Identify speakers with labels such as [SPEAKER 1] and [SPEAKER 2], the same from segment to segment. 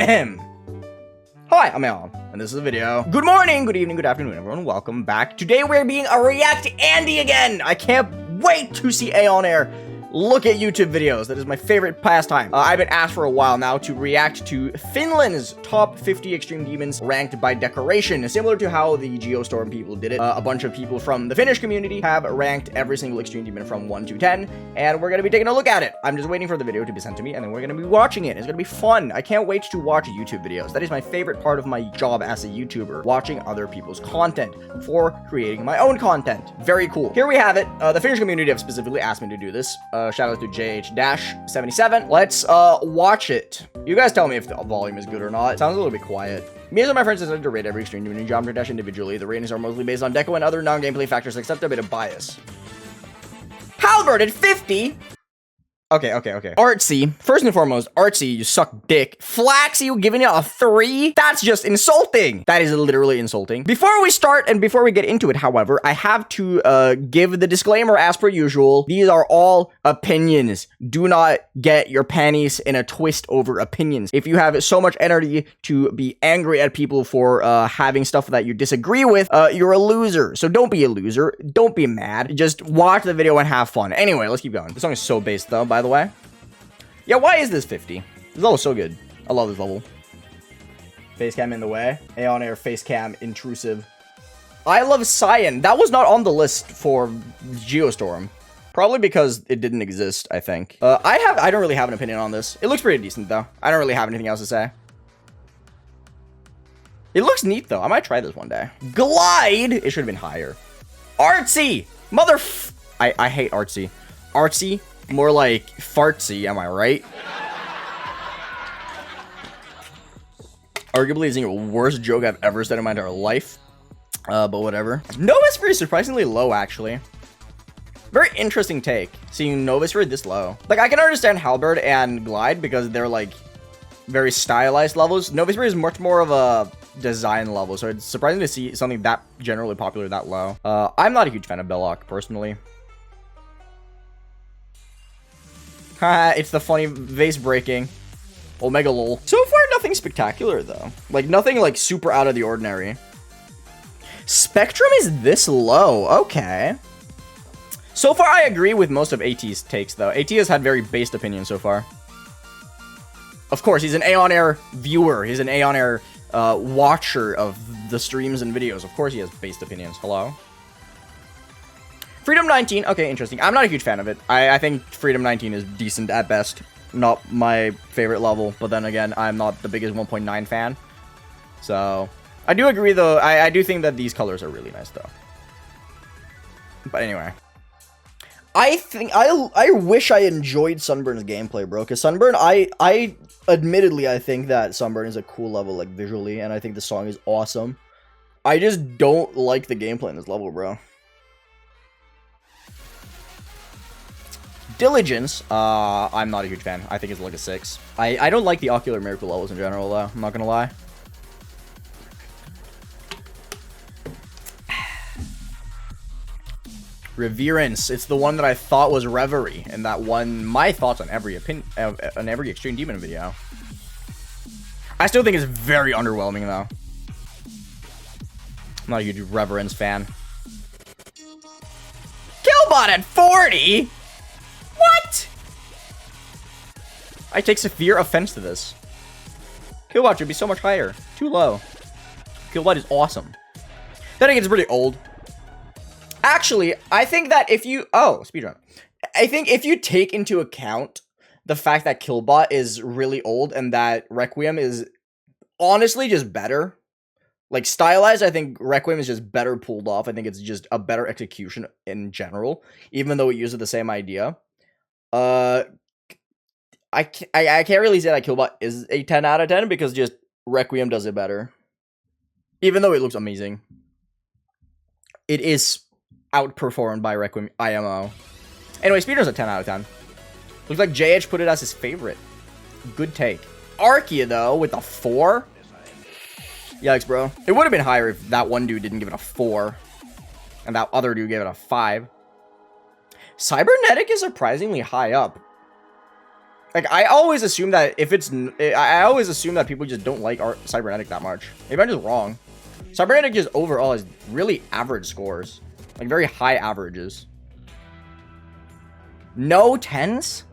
[SPEAKER 1] Hi, I'm Aeon, and this is a video. Good morning, good evening, good afternoon, everyone. Welcome back. Today we're being a React Andy again. I can't wait to see AeonAir look at YouTube videos. That is my favorite pastime. I've been asked for a while now to react to Finland's top 50 extreme demons ranked by decoration, similar to how the Geostorm people did it. A bunch of people from the Finnish community have ranked every single extreme demon from 1 to 10, and we're gonna be taking a look at it. I'm just waiting for the video to be sent to me, and then we're gonna be watching it. It's gonna be fun. I can't wait to watch YouTube videos. That is my favorite part of my job as a YouTuber, watching other people's content before creating my own content. Very cool. Here we have it. The Finnish community have specifically asked me to do this. Shout out to JH-77. Let's watch it. You guys tell me if the volume is good or not. It sounds a little bit quiet. Me and my friends decided to rate every extreme demon in Geometry Dash individually. The ratings are mostly based on deco and other non-gameplay factors, except a bit of bias. Halberd at 50. Okay. Artsy. First and foremost, Artsy, you suck dick. Flaxy, you giving it a 3? That's just insulting. That is literally insulting. Before we start and before we get into it, however, I have to give the disclaimer as per usual. These are all opinions. Do not get your panties in a twist over opinions. If you have so much energy to be angry at people for having stuff that you disagree with, you're a loser. So don't be a loser. Don't be mad. Just watch the video and have fun. Anyway, let's keep going. This song is so based though, by the way. Yeah, why is this 50? This level is so good. I love this level. Face cam in the way. AeonAir face cam intrusive. I love Cyan. That was not on the list for Geostorm. Probably because it didn't exist, I think. I don't really have an opinion on this. It looks pretty decent though. I don't really have anything else to say. It looks neat though. I might try this one day. Glide! It should have been higher. Artsy! I hate artsy. Artsy? More like fartsy, am I right? Arguably is the worst joke I've ever said in my entire life. But whatever. Novisphere is surprisingly low, actually. Very interesting take, seeing Novisphere this low. Like, I can understand Halberd and Glide because they're, like, very stylized levels. Novisphere is much more of a design level, so it's surprising to see something that generally popular that low. I'm not a huge fan of Belloc, personally. It's the funny vase breaking. Omega lol. So far, nothing spectacular, though. Like, nothing, like, super out of the ordinary. Spectrum is this low. Okay. So far, I agree with most of AT's takes, though. AT has had very based opinions so far. Of course, he's an AeonAir viewer. He's an AeonAir watcher of the streams and videos. Of course, he has based opinions. Hello? Freedom 19, okay, interesting. I'm not a huge fan of it. I think Freedom 19 is decent at best. Not my favorite level, but then again, I'm not the biggest 1.9 fan. So, I do agree, though. I do think that these colors are really nice, though. But anyway. I wish I enjoyed Sunburn's gameplay, bro. Because Sunburn, admittedly, I think that Sunburn is a cool level, like, visually. And I think the song is awesome. I just don't like the gameplay in this level, bro. Diligence, I'm not a huge fan. I think it's like a 6. I don't like the Ocular Miracle levels in general, though. I'm not gonna lie. Reverence. It's the one that I thought was Reverie, and that won my thoughts on every Extreme Demon video. I still think it's very underwhelming, though. I'm not a huge Reverence fan. Killbot at 40? What? I take severe offense to this. Killbot should be so much higher. Too low. Killbot is awesome. Then again, it's pretty old. Actually, I think that if you... Oh, speedrun. I think if you take into account the fact that Killbot is really old and that Requiem is honestly just better. Like, stylized, I think Requiem is just better pulled off. I think it's just a better execution in general, even though it uses the same idea. I can't really say that Killbot is a 10 out of 10 because just Requiem does it better. Even though it looks amazing. It is outperformed by Requiem IMO. Anyway, Speedrun's a 10 out of 10. Looks like JH put it as his favorite. Good take. Archaea, though, with a 4? Yikes, bro. It would have been higher if that one dude didn't give it a 4. And that other dude gave it a 5. Cybernetic is surprisingly high up. Like, I always assume that if it's... I always assume that people just don't like cybernetic that much. Maybe I'm just wrong. Cybernetic just overall has really average scores. Like, very high averages. No 10s?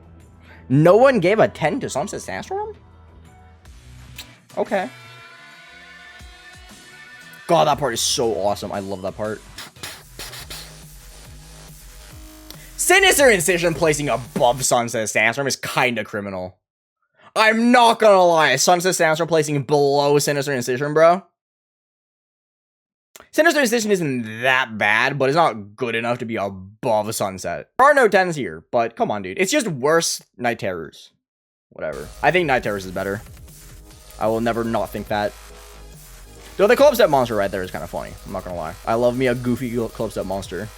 [SPEAKER 1] No one gave a 10 to Sunset Sandstorm? Okay. God, that part is so awesome. I love that part. Sinister Incision placing above Sunset Sandstorm is kinda criminal. I'm not gonna lie. Sunset Sandstorm placing below Sinister Incision, bro. Sinister Incision isn't that bad, but it's not good enough to be above Sunset. There are no 10s here, but come on, dude. It's just worse Night Terrors. Whatever. I think Night Terrors is better. I will never not think that. Though the club step monster right there is kind of funny. I'm not gonna lie. I love me a goofy club step monster.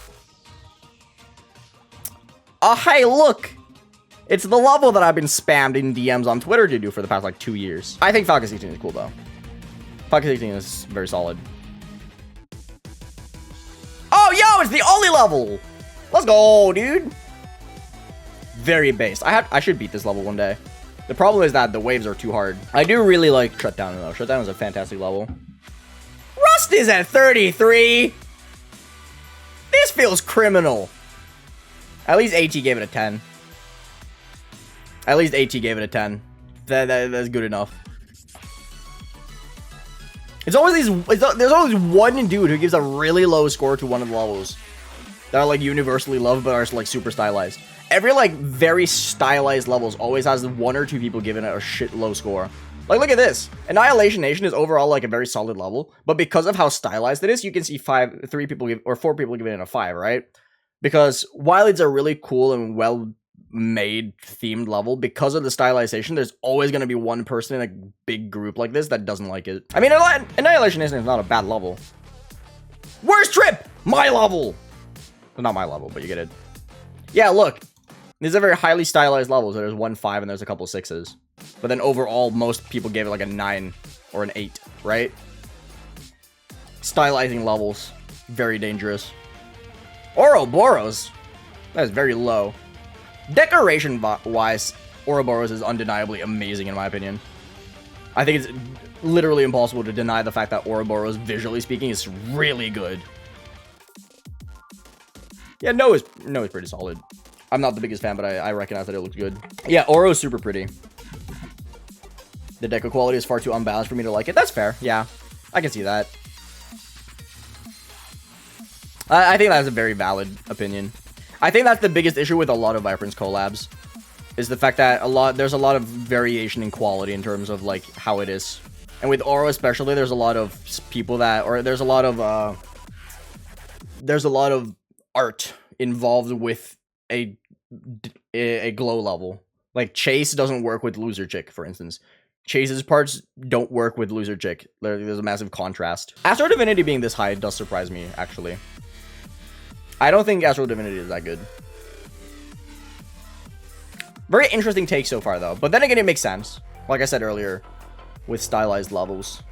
[SPEAKER 1] Oh, hey, look! It's the level that I've been spammed in DMs on Twitter to do for the past, like, 2 years. I think Falcon 16 is cool, though. Falcon 16 is very solid. Oh, yo, it's the only level! Let's go, dude! Very based. I should beat this level one day. The problem is that the waves are too hard. I do really like Shutdown, though. Shutdown is a fantastic level. Rust is at 33! This feels criminal. At least AT gave it a 10. At least AT gave it a 10. That's good enough. It's always there's always one dude who gives a really low score to one of the levels that are like universally loved but are like super stylized. Every like very stylized levels always has one or two people giving it a shit low score. Like, look at this. Annihilation Nation is overall like a very solid level, but because of how stylized it is, you can see 4 people giving it a 5, right? Because while it's a really cool and well-made themed level, because of the stylization, there's always going to be one person in a big group like this that doesn't like it. I mean, Annihilation is not a bad level. Worst trip! My level! Well, not my level, but you get it. Yeah, look. These are very highly stylized levels. There's 1 5 and there's a couple 6s. But then overall, most people gave it like a 9 or an 8, right? Stylizing levels. Very dangerous. Ouroboros, that is very low. Decoration-wise, Ouroboros is undeniably amazing in my opinion. I think it's literally impossible to deny the fact that Ouroboros, visually speaking, is really good. Yeah, no is pretty solid. I'm not the biggest fan, but I recognize that it looks good. Yeah, Ouro is super pretty. The deco quality is far too unbalanced for me to like it. That's fair. Yeah, I can see that. I think that's a very valid opinion. I think that's the biggest issue with a lot of Vibrance collabs, is the fact that there's a lot of variation in quality in terms of like how it is. And with Ouro especially, there's a lot of people that, or there's a lot of art involved with a glow level. Like Chase doesn't work with Loser Chick, for instance. Chase's parts don't work with Loser Chick. There's a massive contrast. Astral Divinity being this high does surprise me, actually. I don't think Astral Divinity is that good. Very interesting take so far, though. But then again, it makes sense. Like I said earlier, with stylized levels.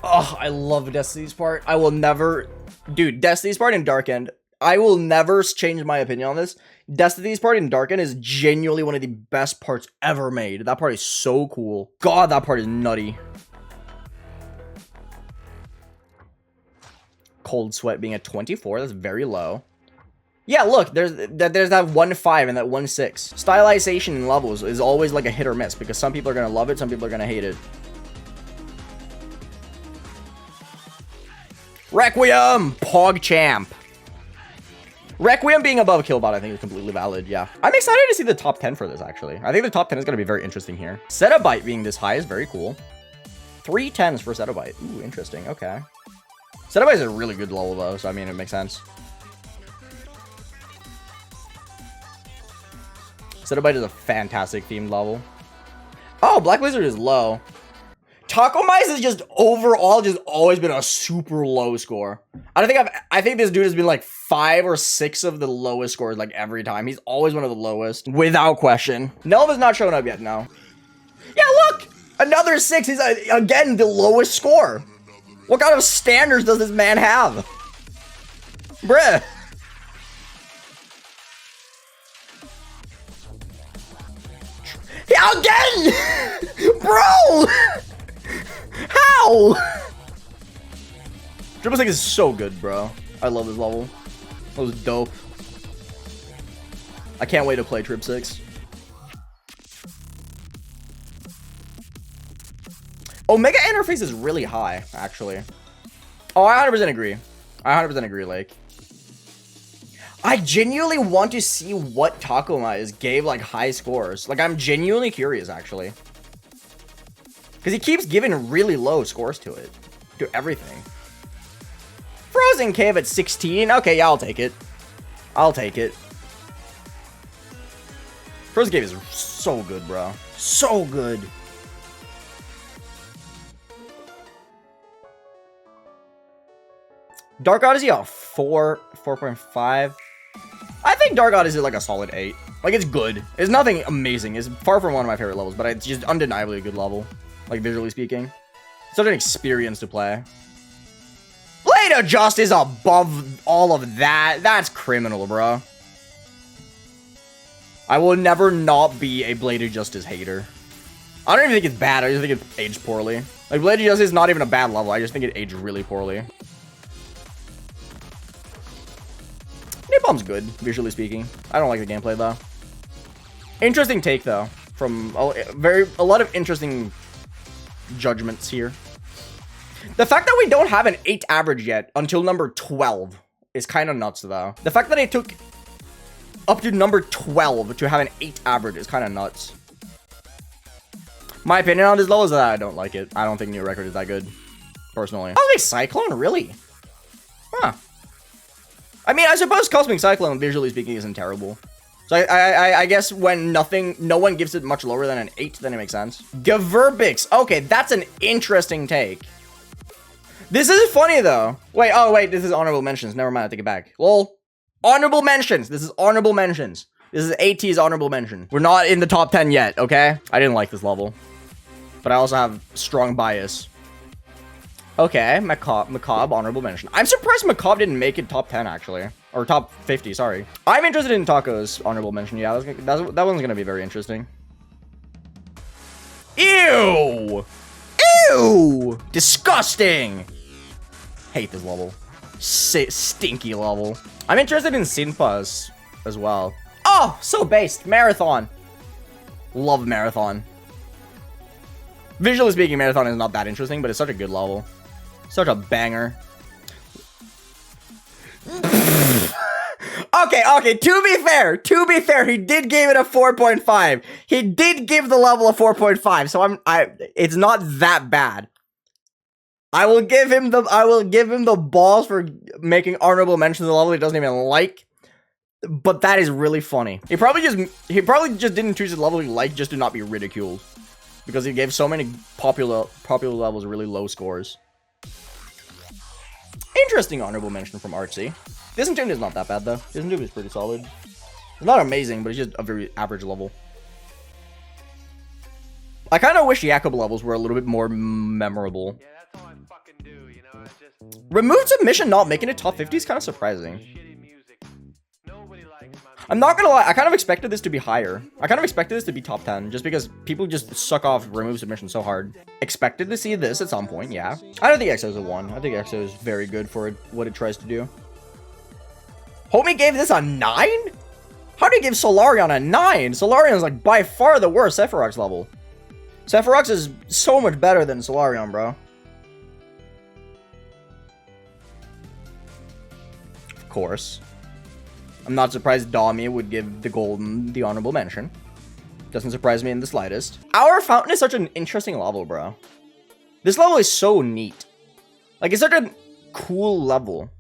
[SPEAKER 1] Oh, I love Destiny's part. I will never... Dude, Destiny's part in Dark End. I will never change my opinion on this. Destiny's part in Dark End is genuinely one of the best parts ever made. That part is so cool. God, that part is nutty. Cold Sweat being at 24, that's very low. Yeah, look, there's that 1 5 and that 1 6. Stylization in levels is always like a hit or miss, because some people are gonna love it, some people are gonna hate it. Requiem! PogChamp. Requiem being above Killbot, I think, is completely valid, yeah. I'm excited to see the top 10 for this, actually. I think the top 10 is gonna be very interesting here. Cenobite being this high is very cool. 3 10s for Cenobite. Ooh, interesting, okay. Cenobite is a really good level, though, so I mean, it makes sense. Cenobite is a fantastic themed level. Oh, Black Lizard is low. Taco Mice is just overall just always been a super low score. I think this dude has been like 5 or 6 of the lowest scores like every time. He's always one of the lowest, without question. Nelva's not shown up yet, no. Yeah, look! Another 6. He's, again, the lowest score. What kind of standards does this man have? Bruh. Again! Bro! How? Triple 6 is so good, bro. I love this level. That was dope. I can't wait to play Trip 6. Omega interface is really high, actually. Oh, I 100% agree. I 100% agree, like. I genuinely want to see what Takomai's gave, like, high scores. Like, I'm genuinely curious, actually. Because he keeps giving really low scores to it. To everything. Frozen Cave at 16. Okay, yeah, I'll take it. I'll take it. Frozen Cave is so good, bro. So good. Dark Odyssey, a 4.5. I think Dark Odyssey is like a solid 8. Like, it's good. It's nothing amazing. It's far from one of my favorite levels, but it's just undeniably a good level. Like, visually speaking. It's such an experience to play. Blade of Justice above all of that. That's criminal, bro. I will never not be a Blade of Justice hater. I don't even think it's bad. I just think it's aged poorly. Like, Blade of Justice is not even a bad level. I just think it aged really poorly. Napalm's good, visually speaking. I don't like the gameplay, though. Interesting take, though. From a lot of interesting judgments here. The fact that we don't have an 8 average yet until number 12 is kind of nuts, though. The fact that it took up to number 12 to have an 8 average is kind of nuts. My opinion on this level is that I don't like it. I don't think New Record is that good, personally. Cosmic Cyclone, really? Huh. I mean, I suppose Cosmic Cyclone, visually speaking, isn't terrible. So I guess when no one gives it much lower than an 8, then it makes sense. Gaverbix. Okay, that's an interesting take. This is funny, though. Wait, oh, wait, this is honorable mentions. Never mind, I take it back. Lol. Honorable mentions. This is honorable mentions. This is AT's honorable mention. We're not in the top 10 yet, okay? I didn't like this level. But I also have strong bias. Okay, Macabre, honorable mention. I'm surprised Macabre didn't make it top 10, actually. Or top 50, sorry. I'm interested in Taco's honorable mention. Yeah, that one's gonna be very interesting. Ew! Ew! Disgusting! Hate this level. Stinky level. I'm interested in Sinpas as well. Oh, so based. Marathon. Love Marathon. Visually speaking, Marathon is not that interesting, but it's such a good level. Such a banger. Okay, to be fair, he did give it a 4.5. He did give the level a 4.5, so it's not that bad. I will give him the balls for making honorable mentions of the level he doesn't even like. But that is really funny. He probably just didn't choose the level he liked just to not be ridiculed. Because he gave so many popular levels really low scores. Interesting honorable mention from Artsy. Disentomb is not that bad, though. Disentomb is pretty solid. It's not amazing, but it's just a very average level. I kind of wish Jakob levels were a little bit more memorable.
[SPEAKER 2] Yeah, that's all I fucking do, you know?
[SPEAKER 1] Removed submission not making it top 50 is kind of surprising. I'm not gonna lie, I kind of expected this to be higher. I kind of expected this to be top 10, just because people just suck off remove submission so hard. Expected to see this at some point, yeah. I don't think EXO is a 1. I think EXO is very good for what it tries to do. Homie gave this a 9? How do you give Solarion a 9? Solarion is like by far the worst Sephirox level. Sephirox is so much better than Solarion, bro. Of course. I'm not surprised Dami would give the Golden the honorable mention. Doesn't surprise me in the slightest. Our Fountain is such an interesting level, bro. This level is so neat. Like, it's such a cool level.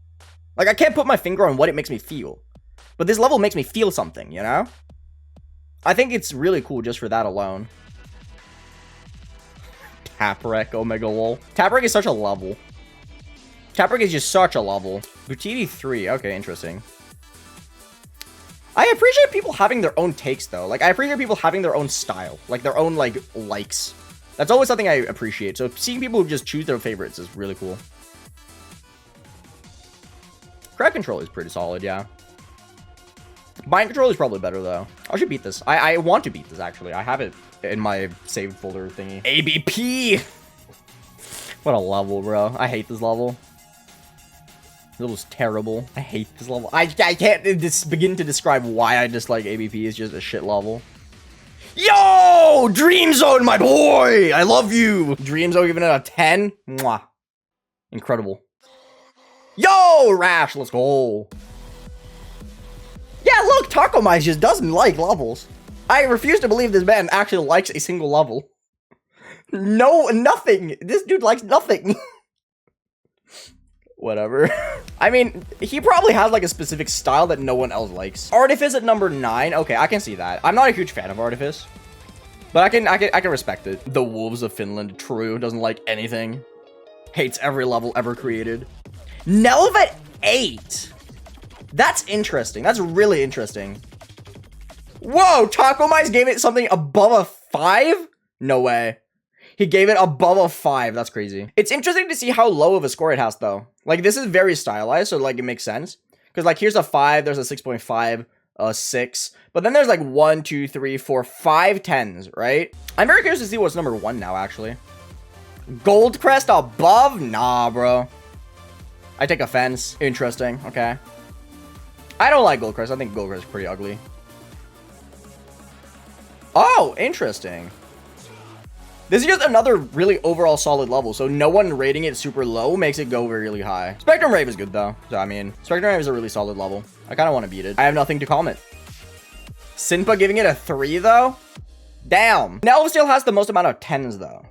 [SPEAKER 1] Like, I can't put my finger on what it makes me feel. But this level makes me feel something, you know? I think it's really cool just for that alone. Taprek, Omega Lol. Taprek is such a level. Taprek is just such a level. Butiti 3, okay, interesting. I appreciate people having their own takes, though. Like, I appreciate people having their own style. Like, their own, like, likes. That's always something I appreciate. So, seeing people just choose their favorites is really cool. Crowd control is pretty solid, yeah. Mind control is probably better, though. I should beat this. I want to beat this, actually. I have it in my saved folder thingy. ABP! What a level, bro. I hate this level. This level's terrible. I hate this level. I can't begin to describe why I dislike ABP. It's just a shit level. Yo! Dream Zone, my boy! I love you! Dream Zone giving it a 10? Mwah. Incredible. Yo! Rash, let's go. Yeah, look, Taco Mice just doesn't like levels. I refuse to believe this man actually likes a single level. No, nothing. This dude likes nothing. Whatever. I mean, he probably has like a specific style that no one else likes. Artifice at number 9. Okay, I can see that. I'm not a huge fan of Artifice, but I can respect it. The Wolves of Finland, true, doesn't like anything. Hates every level ever created. Nelv at 8. That's interesting. That's really interesting. Whoa, Taco Mice gave it something above a 5? No way. He gave it above a 5. That's crazy. It's interesting to see how low of a score it has, though. Like, this is very stylized, so, like, it makes sense. Because, like, here's a 5, there's a 6.5, a 6. But then there's, like, 1, 2, 3, 4, 5 10s, right? I'm very curious to see what's number 1 now, actually. Goldcrest above? Nah, bro. I take offense. Interesting. Okay. I don't like Goldcrest. I think Goldcrest is pretty ugly. Oh, interesting. This is just another really overall solid level, so no one rating it super low makes it go really high. Spectrum Rave is good, though. So, I mean, Spectrum Rave is a really solid level. I kind of want to beat it. I have nothing to comment. Sinpa giving it a 3, though? Damn. Nelv still has the most amount of 10s, though.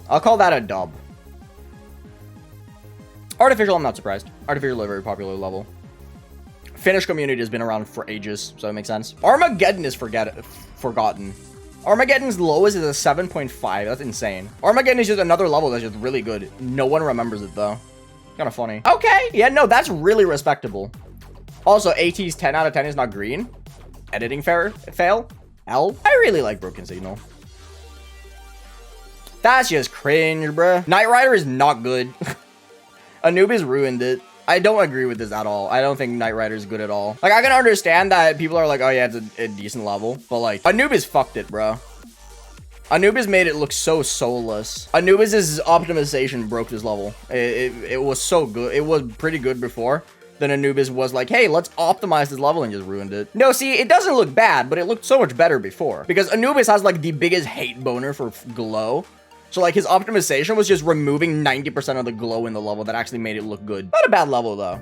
[SPEAKER 1] I'll call that a dub. Artificial, I'm not surprised. Artificial is a very popular level. Finnish community has been around for ages, so it makes sense. Armageddon is forgotten. Armageddon's lowest is a 7.5. That's insane. Armageddon is just another level that's just really good. No one remembers it, though. Kind of funny. Okay. Yeah, no, that's really respectable. Also, AT's 10 out of 10 is not green. Editing fail. L. I really like Broken Signal. That's just cringe, bruh. Knight Rider is not good. Anubis ruined it. I don't agree with this at all. I don't think Knight Rider is good at all. Like, I can understand that people are like, oh yeah, it's a decent level. But like, Anubis fucked it, bro. Anubis made it look so soulless. Anubis's optimization broke this level. It was so good. It was pretty good before. Then Anubis was like, hey, let's optimize this level, and just ruined it. No, see, it doesn't look bad, but it looked so much better before. Because Anubis has like the biggest hate boner for glow. So, like, his optimization was just removing 90% of the glow in the level that actually made it look good. Not a bad level, though.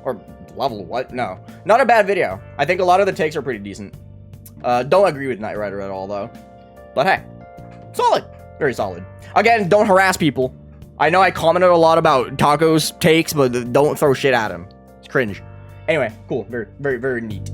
[SPEAKER 1] Or, level, what? No. Not a bad video. I think a lot of the takes are pretty decent. Don't agree with Knight Rider at all, though. But, hey. Solid. Very solid. Again, don't harass people. I know I commented a lot about Taco's takes, but don't throw shit at him. It's cringe. Anyway, cool. Very, very, very neat.